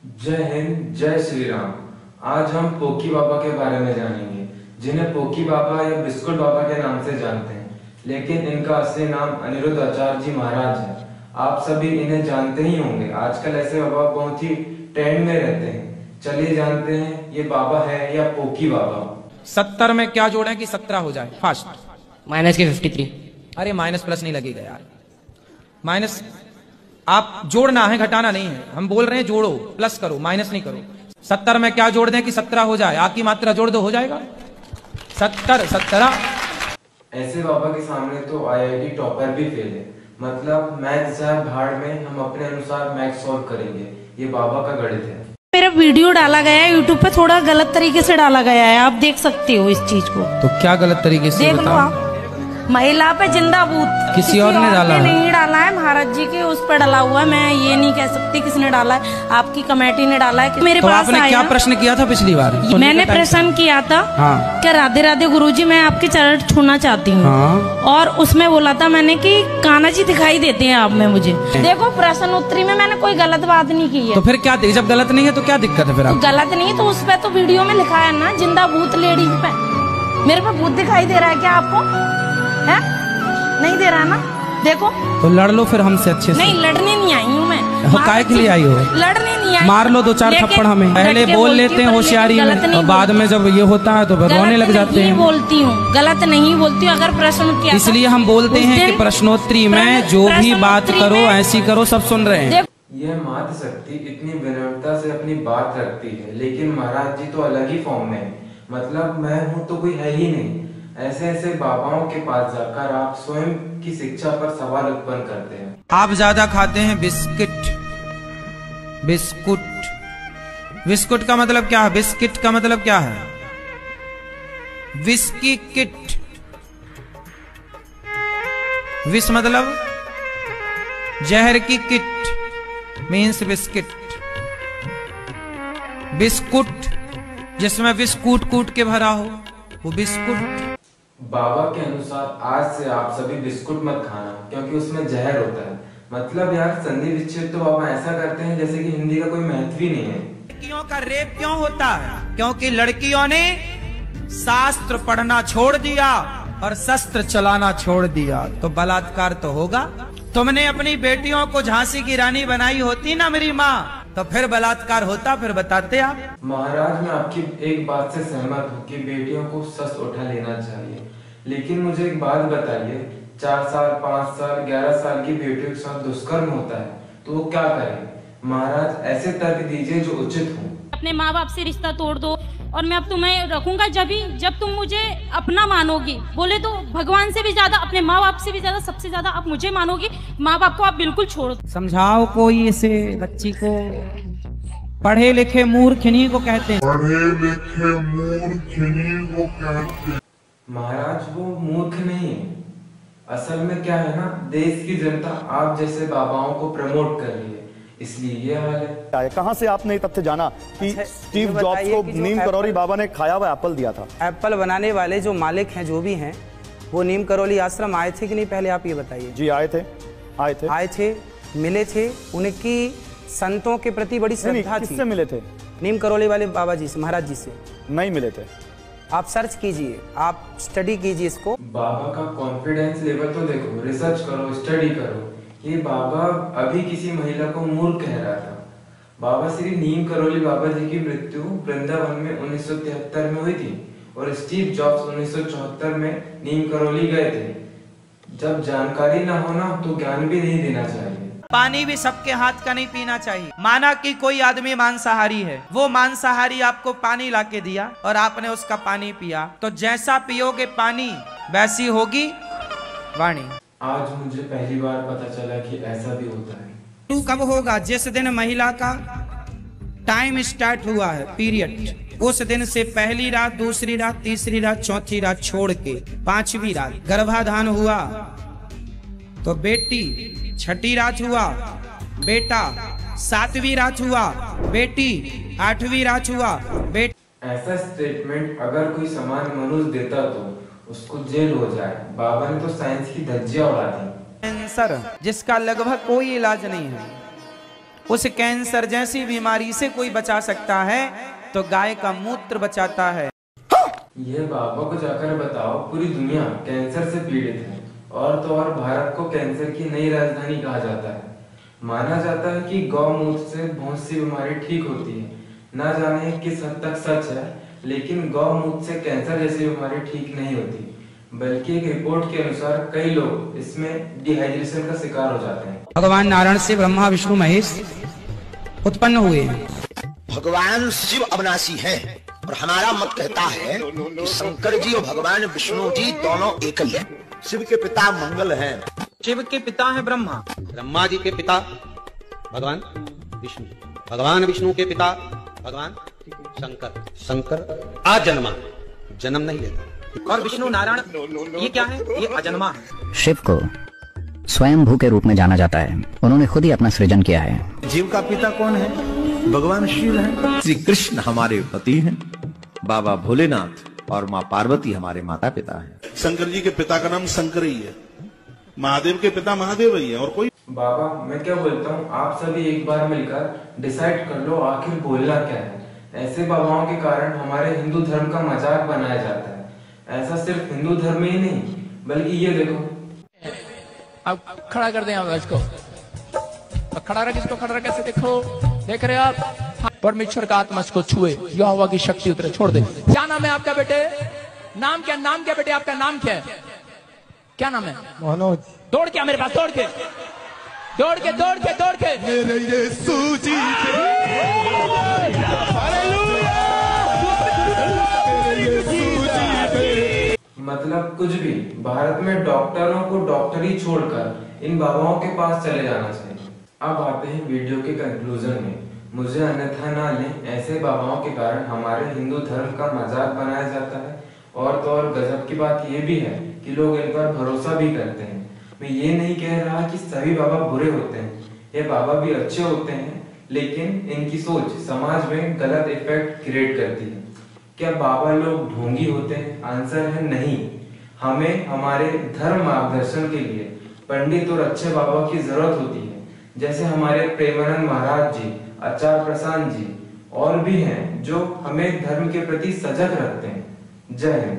जय हिंद, जय श्री राम। आज हम पोकी बाबा के बारे में जानेंगे, जिन्हें पोकी बाबा या बिस्कुट बाबा के नाम से जानते हैं, लेकिन इनका असली नाम अनिरुद्ध आचार्य जी महाराज है। आप सभी इन्हें जानते ही होंगे। आजकल ऐसे बाबा बहुत ही ट्रेंड में रहते हैं। चलिए जानते हैं ये बाबा है या पोकी बाबा। 70 में क्या जोड़ें कि 17 हो जाए? फास्ट। माइनस के 53। अरे माइनस प्लस नहीं लगेगा यार। माइनस आप जोड़ना है, घटाना नहीं है। हम बोल रहे हैं जोड़ो, प्लस करो, माइनस नहीं करो। 70 में क्या जोड़ दें कि 17 हो जाए? आ की मात्रा जोड़ दो, हो जाएगा 70 17। ऐसे बाबा के सामने तो IIT टॉपर भी फेल है। मतलब मैथ जाए भाड़ में, हम अपने अनुसार मैथ सॉल्व करेंगे। ये बाबा का गणित है। मेरा वीडियो डाला गया है यूट्यूब पे, थोड़ा गलत तरीके से डाला गया है। आप देख सकते हो इस चीज को। तो क्या गलत तरीके से? देख लो आप। महिला पे जिंदा भूत किसी और ने डाला है? नहीं डाला है, महाराज जी के उस पर डाला हुआ। मैं ये नहीं कह सकती किसने डाला है, आपकी कमेटी ने डाला है। मेरे तो पास आपने क्या प्रश्न किया था पिछली बार? मैंने प्रश्न किया था क्या राधे राधे गुरुजी मैं आपके चरण छूना चाहती हूँ। और उसमें बोला था मैंने कि कान्हा जी दिखाई देते हैं आप में मुझे। देखो प्रश्न उत्तरी में मैंने कोई गलत बात नहीं की है। तो फिर क्या, जब गलत नहीं है तो क्या दिक्कत है फिर? आप गलत नहीं तो उस पे तो वीडियो में लिखा है ना, जिंदा भूत लेडीज पे। मेरे पे भूत दिखाई दे रहा है क्या आपको? है नहीं दे रहा ना? देखो तो लड़ लो फिर हमसे अच्छे से। नहीं लड़ने नहीं आई हूँ मैं। काय के लिए आई हो? लड़ने नहीं आई। मार लो 2-4 थप्पड़ हमें। पहले बोल लेते हैं होशियारी में, और बाद में जब ये होता है तो फिर रोने लग जाते हैं। बोलती हूँ, गलत नहीं बोलती हूँ। अगर प्रश्न किया इसलिए हम बोलते हैं कि प्रश्नोत्तरी में जो भी बात करो ऐसी करो, सब सुन रहे हैं। यह मातृ शक्ति इतनी विनम्रता से अपनी बात रखती है, लेकिन महाराज जी तो अलग ही फॉर्म में है। मतलब मैं हूँ तो कोई है ही नहीं। ऐसे ऐसे बाबाओं के पास जाकर आप स्वयं की शिक्षा पर सवाल उत्पन्न करते हैं। आप ज्यादा खाते हैं बिस्किट। बिस्कुट, बिस्कुट का मतलब क्या है? बिस्किट का मतलब क्या है? Whisky kit. विस मतलब जहर की किट, मीन्स बिस्किट। बिस्कुट जिसमें विष कूट कूट के भरा हो, वो बिस्कुट। बाबा के अनुसार आज से आप सभी बिस्कुट मत खाना, क्योंकि उसमें जहर होता है। मतलब यार संधि विच्छेद तो बाबा ऐसा करते हैं जैसे कि हिंदी का कोई महत्व ही नहीं है। लड़कियों का रेप क्यों होता है? क्योंकि लड़कियों ने शास्त्र पढ़ना छोड़ दिया और शस्त्र चलाना छोड़ दिया, तो बलात्कार तो होगा। तुमने अपनी बेटियों को झांसी की रानी बनाई होती ना मेरी माँ, तो फिर बलात्कार होता? फिर बताते आप। महाराज मैं आपकी एक बात से सहमत हूँ कि बेटियों को शस्त्र उठा लेना चाहिए, लेकिन मुझे एक बात बताइए, 4 साल 5 साल 11 साल की बेटियों के साथ दुष्कर्म होता है तो वो क्या करें? महाराज ऐसे तर्क दीजिए जो उचित हो। अपने माँ बाप से रिश्ता तोड़ दो और मैं अब तुम्हें रखूंगा जब तुम मुझे अपना मानोगी। बोले तो भगवान से भी ज्यादा, अपने माँ बाप से भी ज्यादा, सबसे ज्यादा आप मुझे मानोगी। माँ बाप को आप बिल्कुल छोड़ दो। समझाओ कोई इसे बच्ची को। पढ़े लिखे मूर्खनी को कहते हैं। पढ़े लिखे मूर्खनी को कहते हैं। महाराज वो मूर्ख नहीं है। असल में क्या है ना, देश की जनता आप जैसे बाबाओं को प्रमोट कर रही है, इसलिए ये हाल है। कहाँ से आपने ये तथ्य जाना कि स्टीव जॉब्स को नीम करौली बाबा ने खाया हुआ एप्पल दिया था? एप्पल बनाने वाले जो मालिक हैं, जो भी हैं, वो नीम करौली आश्रम आए थे कि नहीं? पहले आप ये बताइए। जी आए थे, आए थे, मिले थे। उनकी संतों के प्रति बड़ी श्रद्धा थी। किससे मिले थे? नीम करौली वाले बाबा जी से, महाराज जी से। नहीं मिले थे। आप सर्च कीजिए, आप स्टडी कीजिए इसको। बाबा का कॉन्फिडेंस लेवल तो देखो, रिसर्च करो, स्टडी करो। ये बाबा अभी किसी महिला को मूर्ख कह रहा था। बाबा श्री नीम करौली बाबा जी की मृत्यु वृंदावन में 1973 में हुई थी और स्टीव जॉब्स 1974 में नीम करौली गए थे। जब जानकारी ना होना तो ज्ञान भी नहीं देना चाहिए। पानी भी सबके हाथ का नहीं पीना चाहिए। माना कि कोई आदमी मांसाहारी है, वो मांसाहारी आपको पानी लाके दिया और आपने उसका पानी पिया, तो जैसा पियोगे पानी वैसी होगी वाणी। आज मुझे पहली बार पता चला कि ऐसा भी होता है। तू कब होगा? जिस दिन महिला का टाइम स्टार्ट हुआ है, पीरियड, उस दिन से पहली रात, दूसरी रात, तीसरी रात, चौथी रात छोड़ के 5वीं रात गर्भाधान हुआ तो बेटी, 6ठी रात हुआ बेटा, 7वीं रात हुआ बेटी, 8वीं रात हुआ बेटा। ऐसा स्टेटमेंट अगर कोई सामान्य मनुष्य देता तो उसको जेल हो जाए। बाबा ने तो साइंस की धज्जियां उड़ा दी। कैंसर जिसका लगभग कोई इलाज नहीं है, उस कैंसर जैसी बीमारी से कोई बचा सकता है तो गाय का मूत्र बचाता है। ये बाबा को जाकर बताओ, पूरी दुनिया कैंसर से पीड़ित है और तो और भारत को कैंसर की नई राजधानी कहा जाता है। माना जाता है कि गौमूत्र से बहुत सी बीमारी ठीक होती है। ना जाने किस हद तक सच है, लेकिन गौमूत्र से कैंसर जैसी बीमारी ठीक नहीं होती, बल्कि एक रिपोर्ट के अनुसार कई लोग इसमें डिहाइड्रेशन का शिकार हो जाते हैं। भगवान नारायण से ब्रह्मा विष्णु महेश उत्पन्न हुए हैं। भगवान शिव अविनाशी हैं और हमारा मत कहता है कि शंकर जी और भगवान विष्णु जी दोनों एक ही हैं। शिव के पिता मंगल हैं। शिव के पिता है ब्रह्मा, ब्रह्मा जी के पिता भगवान विष्णु, भगवान विष्णु के पिता भगवान शंकर, शंकर अजन्मा, जन्म नहीं लेता। और विष्णु नारायण ये क्या है? ये अजन्मा है। शिव को स्वयंभू के रूप में जाना जाता है। उन्होंने खुद ही अपना सृजन किया है। जीव का पिता कौन है? भगवान शिव है। श्री कृष्ण हमारे पति हैं, बाबा भोलेनाथ और माँ पार्वती हमारे माता पिता हैं। शंकर जी के पिता का नाम शंकर ही है, महादेव के पिता महादेव ही है, और कोई। बाबा मैं क्या बोलता हूँ, आप सभी एक बार मिलकर डिसाइड कर लो आखिर बोलना क्या है। ऐसे बाबाओं के कारण हमारे हिंदू धर्म का मजाक बनाया जाता है। ऐसा सिर्फ हिंदू धर्म में ही नहीं, बल्कि ये देखो। अब खड़ा कर दें आप इसको, खड़ा रख इसको, खड़ा रख कैसे देखो, देख रहे आप? परमेश्वर का आत्मा इसको छुए, यहोवा की शक्ति उतरे। छोड़ दे। क्या नाम है आपका बेटे? नाम क्या? नाम क्या बेटे? आपका नाम क्या है? क्या नाम है? मनोज। दौड़ के मेरे पास, दौड़ के दौड़ के दौड़ के दौड़ के मेरे यीशु जी मतलब कुछ भी, भारत में डॉक्टरों को डॉक्टरी छोड़कर इन बाबाओं के पास चले जाना चाहिए। अब आते हैं वीडियो के कंक्लूजन में। मुझे अन्यथा ना लें, ऐसे बाबाओं के कारण हमारे हिंदू धर्म का मजाक बनाया जाता है। और तो और गजब की बात यह भी है कि लोग इन पर भरोसा भी करते हैं। मैं ये नहीं कह रहा कि सभी बाबा बुरे होते हैं, ये बाबा भी अच्छे होते हैं, लेकिन इनकी सोच समाज में गलत इफेक्ट क्रिएट करती है। क्या बाबा लोग ढोंगी होते हैं? आंसर है नहीं। हमें हमारे धर्म मार्गदर्शन के लिए पंडित और अच्छे बाबा की जरूरत होती है, जैसे हमारे प्रेमानंद महाराज जी, आचार्य प्रशांत जी और भी हैं जो हमें धर्म के प्रति सजग रखते हैं। जय हिंद।